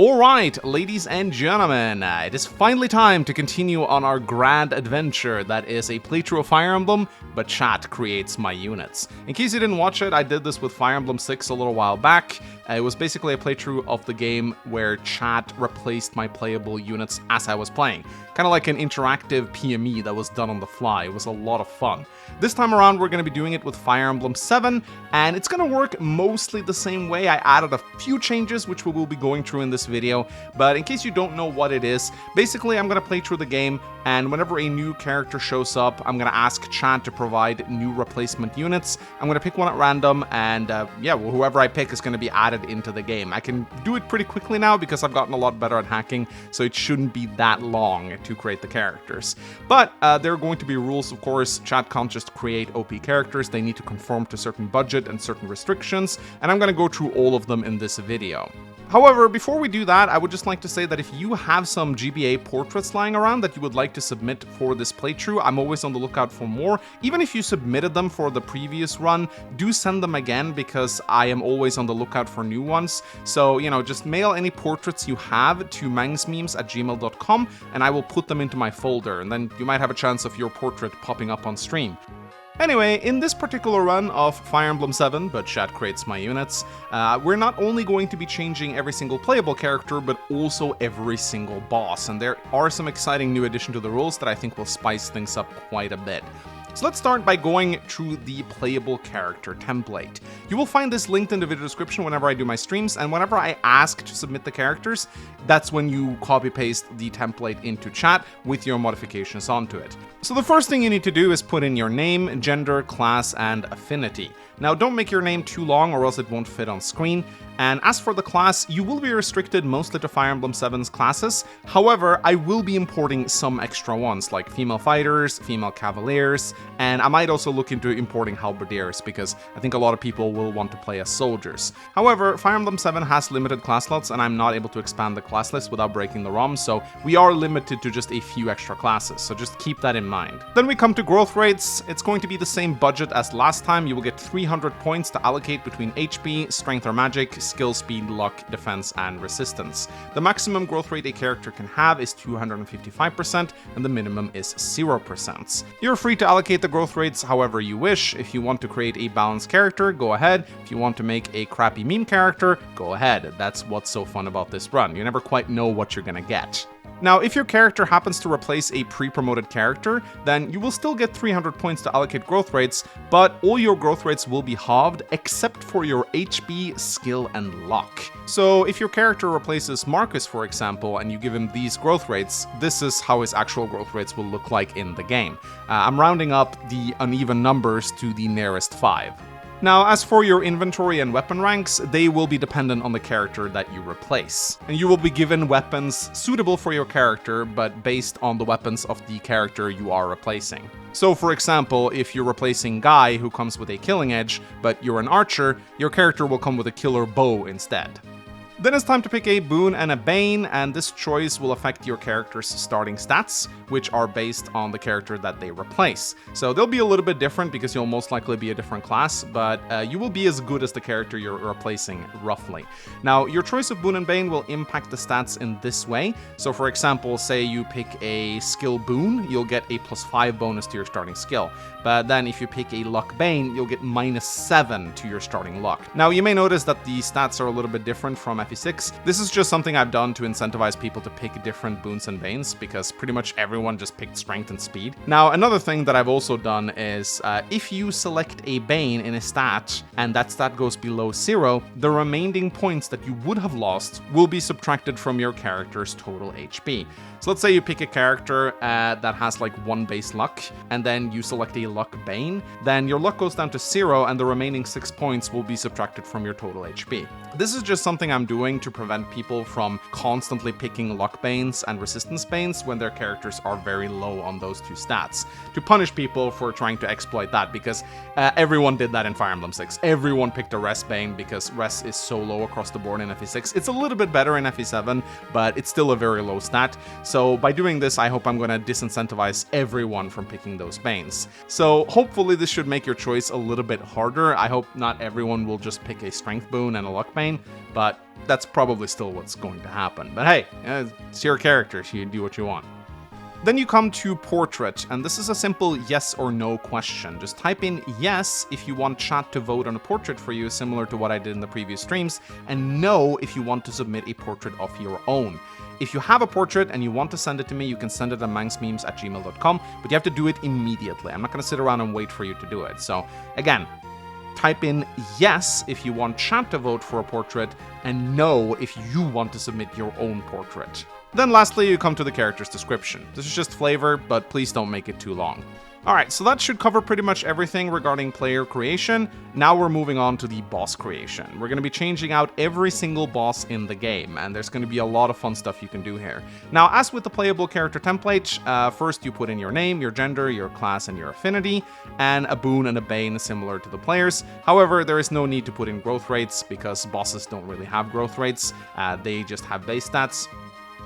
Alright, ladies and gentlemen, it is finally time to continue on our grand adventure that is a playthrough of Fire Emblem, but chat creates my units. In case you didn't watch it, I did this with Fire Emblem 6 a little while back. It was basically a playthrough of the game where chat replaced my playable units as I was playing. Kind of like an interactive PME that was done on the fly. It was a lot of fun. This time around, we're going to be doing it with Fire Emblem 7, and it's going to work mostly the same way. I added a few changes, which we will be going through in this video, but in case you don't know what it is, basically I'm going to play through the game, and whenever a new character shows up, I'm going to ask chat to provide new replacement units. I'm going to pick one at random, and whoever I pick is going to be added into the game. I can do it pretty quickly now because I've gotten a lot better at hacking, so it shouldn't be that long to create the characters. But there are going to be rules, of course. Chat can't just create OP characters. They need to conform to certain budget and certain restrictions, and I'm going to go through all of them in this video. However, before we do that, I would just like to say that if you have some GBA portraits lying around that you would like to submit for this playthrough, I'm always on the lookout for more. Even if you submitted them for the previous run, do send them again because I am always on the lookout for new ones. So, just mail any portraits you have to mangsmemes@gmail.com and I will put them into my folder, and then you might have a chance of your portrait popping up on stream. Anyway, in this particular run of Fire Emblem 7, but chat creates my units, we're not only going to be changing every single playable character, but also every single boss, and there are some exciting new additions to the rules that I think will spice things up quite a bit. So let's start by going through the playable character template. You will find this linked in the video description whenever I do my streams, and whenever I ask to submit the characters, that's when you copy-paste the template into chat with your modifications onto it. So the first thing you need to do is put in your name, gender, class, and affinity. Now don't make your name too long or else it won't fit on screen. And as for the class, you will be restricted mostly to Fire Emblem 7's classes. However, I will be importing some extra ones like female fighters, female cavaliers, and I might also look into importing halberdiers because I think a lot of people will want to play as soldiers. However, Fire Emblem 7 has limited class slots and I'm not able to expand the class list without breaking the ROM, so we are limited to just a few extra classes, so just keep that in mind. Then we come to growth rates. It's going to be the same budget as last time. You will get 300 points to allocate between HP, strength or magic, skill, speed, luck, defense, and resistance. The maximum growth rate a character can have is 255%, and the minimum is 0%. You're free to allocate the growth rates however you wish. If you want to create a balanced character, go ahead. If you want to make a crappy meme character, go ahead. That's what's so fun about this run. You never quite know what you're gonna get. Now, if your character happens to replace a pre-promoted character, then you will still get 300 points to allocate growth rates, but all your growth rates will be halved except for your HP, skill, and luck. So if your character replaces Marcus, for example, and you give him these growth rates, this is how his actual growth rates will look like in the game. I'm rounding up the uneven numbers to the nearest 5. Now, as for your inventory and weapon ranks, they will be dependent on the character that you replace. And you will be given weapons suitable for your character, but based on the weapons of the character you are replacing. So, for example, if you're replacing Guy, who comes with a killing edge, but you're an archer, your character will come with a killer bow instead. Then it's time to pick a Boon and a Bane, and this choice will affect your character's starting stats, which are based on the character that they replace. So they'll be a little bit different because you'll most likely be a different class, but you will be as good as the character you're replacing, roughly. Now, your choice of Boon and Bane will impact the stats in this way. So for example, say you pick a skill Boon, you'll get a +5 bonus to your starting skill. But then if you pick a luck Bane, you'll get -7 to your starting luck. Now, you may notice that the stats are a little bit different from FE6. This is just something I've done to incentivize people to pick different Boons and Banes, because pretty much everyone just picked strength and speed. Now, another thing that I've also done is, if you select a Bane in a stat, and that stat goes below 0, the remaining points that you would have lost will be subtracted from your character's total HP. So let's say you pick a character that has like 1 base luck, and then you select a luck Bane, then your luck goes down to 0, and the remaining 6 points will be subtracted from your total HP. This is just something I'm doing to prevent people from constantly picking luck Banes and resistance Banes when their characters are very low on those two stats, to punish people for trying to exploit that, because everyone did that in Fire Emblem 6. Everyone picked a Res Bane because Res is so low across the board in FE6. It's a little bit better in FE7, but it's still a very low stat. So by doing this, I hope I'm going to disincentivize everyone from picking those Banes. So hopefully this should make your choice a little bit harder. I hope not everyone will just pick a Strength Boon and a Luck Bane, but that's probably still what's going to happen. But hey, it's your character, so you do what you want. Then you come to Portrait, and this is a simple yes or no question. Just type in yes if you want chat to vote on a portrait for you, similar to what I did in the previous streams, and no if you want to submit a portrait of your own. If you have a portrait and you want to send it to me, you can send it at mangsmemes@gmail.com, but you have to do it immediately. I'm not going to sit around and wait for you to do it. So again, type in yes if you want chat to vote for a portrait, and no if you want to submit your own portrait. Then lastly, you come to the character's description. This is just flavor, but please don't make it too long. Alright, so that should cover pretty much everything regarding player creation. Now we're moving on to the boss creation. We're going to be changing out every single boss in the game, and there's going to be a lot of fun stuff you can do here. Now, as with the playable character template, first you put in your name, your gender, your class, and your affinity, and a Boon and a Bane similar to the players. However, there is no need to put in growth rates, because bosses don't really have growth rates, they just have base stats.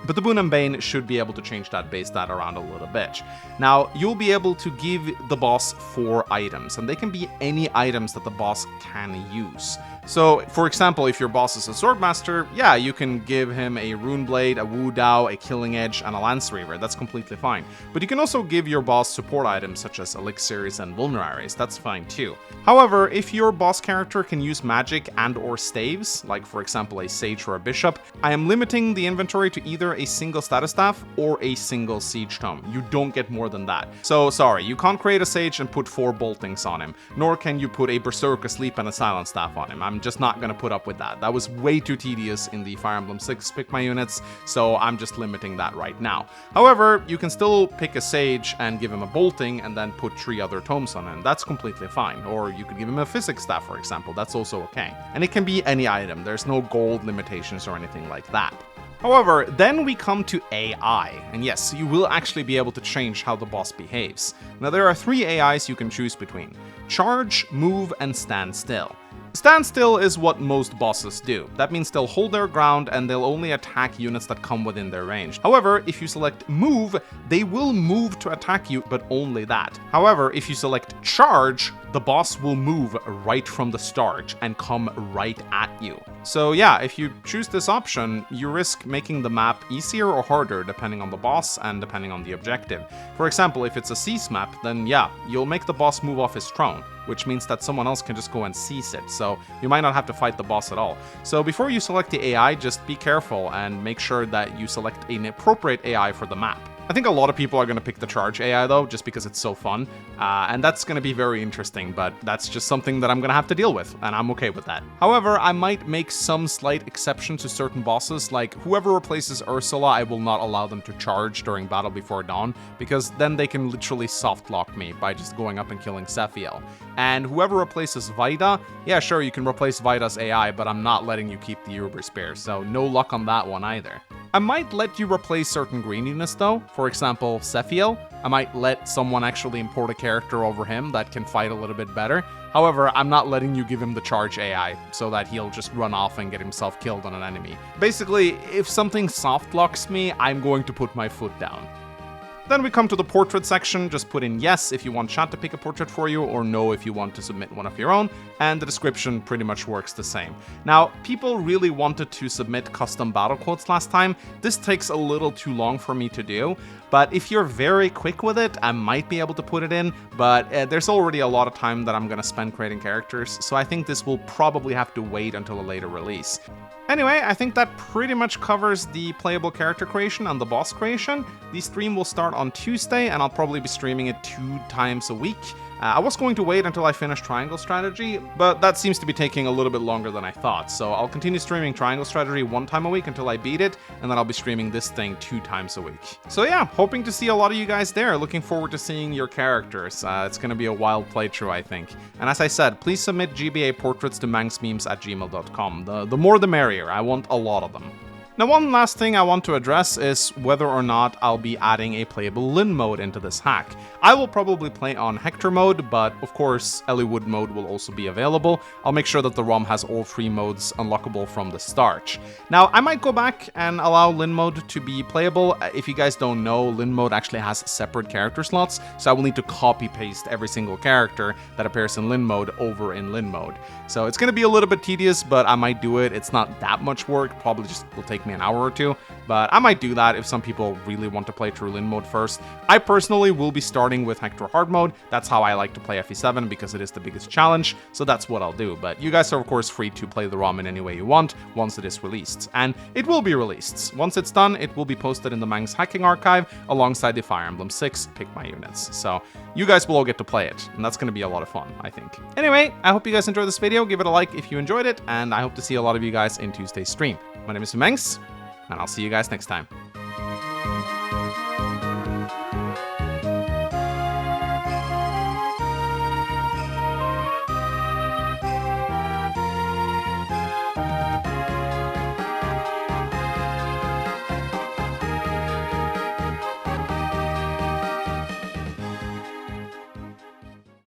But the Boon and Bane should be able to change that base stat around a little bit. Now, you'll be able to give the boss 4 items, and they can be any items that the boss can use. So, for example, if your boss is a Swordmaster, yeah, you can give him a Rune Blade, a Wu Dao, a Killing Edge, and a Lance Reaver. That's completely fine. But you can also give your boss support items such as Elixirs and Vulneraries. That's fine too. However, if your boss character can use magic and or staves, like for example a Sage or a Bishop, I am limiting the inventory to either a single status staff or a single Siege Tome. You don't get more than that. So sorry, you can't create a Sage and put 4 Boltings on him, nor can you put a Berserk, a Sleep, and a Silent Staff on him. I'm just not gonna put up with that. That was way too tedious in the Fire Emblem 6 Pick My Units, so I'm just limiting that right now. However, you can still pick a Sage and give him a Bolting and then put 3 other tomes on him. That's completely fine. Or you could give him a Physics Staff, for example. That's also okay. And it can be any item. There's no gold limitations or anything like that. However, then we come to AI, and yes, you will actually be able to change how the boss behaves. Now there are 3 AIs you can choose between: Charge, Move, and Stand Still. Stand still is what most bosses do. That means they'll hold their ground and they'll only attack units that come within their range. However, if you select Move, they will move to attack you, but only that. However, if you select Charge, the boss will move right from the start and come right at you. So yeah, if you choose this option, you risk making the map easier or harder depending on the boss and depending on the objective. For example, if it's a seize map, then yeah, you'll make the boss move off his throne, which means that someone else can just go and seize it, so you might not have to fight the boss at all. So before you select the AI, just be careful and make sure that you select an appropriate AI for the map. I think a lot of people are going to pick the Charge AI though, just because it's so fun, and that's going to be very interesting, but that's just something that I'm going to have to deal with, and I'm okay with that. However, I might make some slight exceptions to certain bosses, like whoever replaces Ursula, I will not allow them to charge during Battle Before Dawn, because then they can literally softlock me by just going up and killing Sephiel. And whoever replaces Vaida, yeah sure, you can replace Vaida's AI, but I'm not letting you keep the Uber Spear, so no luck on that one either. I might let you replace certain green units though, for example Sephiel. I might let someone actually import a character over him that can fight a little bit better. However, I'm not letting you give him the Charge AI, so that he'll just run off and get himself killed on an enemy. Basically, if something softlocks me, I'm going to put my foot down. Then we come to the portrait section. Just put in yes if you want chat to pick a portrait for you, or no if you want to submit one of your own, and the description pretty much works the same. Now, people really wanted to submit custom battle quotes last time. This takes a little too long for me to do, but if you're very quick with it, I might be able to put it in, but there's already a lot of time that I'm gonna spend creating characters, so I think this will probably have to wait until a later release. Anyway, I think that pretty much covers the playable character creation and the boss creation. The stream will start on Tuesday, and I'll probably be streaming it 2 times a week. I was going to wait until I finish Triangle Strategy, but that seems to be taking a little bit longer than I thought, so I'll continue streaming Triangle Strategy 1 time a week until I beat it, and then I'll be streaming this thing 2 times a week. So yeah, hoping to see a lot of you guys there, looking forward to seeing your characters. It's gonna be a wild playthrough, I think. And as I said, please submit GBA portraits to mangsmemes@gmail.com. The more the merrier, I want a lot of them. Now, one last thing I want to address is whether or not I'll be adding a playable Lyn mode into this hack. I will probably play on Hector mode, but of course, Eliwood mode will also be available. I'll make sure that the ROM has all 3 modes unlockable from the start. Now, I might go back and allow Lyn mode to be playable. If you guys don't know, Lyn mode actually has separate character slots, so I will need to copy-paste every single character that appears in Lyn mode over in Lyn mode. So it's going to be a little bit tedious, but I might do it. It's not that much work, probably just will take me an hour or two, but I might do that if some people really want to play through Lyn mode first. I personally will be starting with Hector hard mode. That's how I like to play FE7 because it is the biggest challenge, so that's what I'll do. But you guys are of course free to play the ROM in any way you want once it is released, and it will be released. Once it's done, it will be posted in the Mangs hacking archive alongside the Fire Emblem 6 Pick My Units. So you guys will all get to play it, and that's going to be a lot of fun, I think. Anyway, I hope you guys enjoyed this video. Give it a like if you enjoyed it, and I hope to see a lot of you guys in Tuesday's stream. My name is Mangs, and I'll see you guys next time.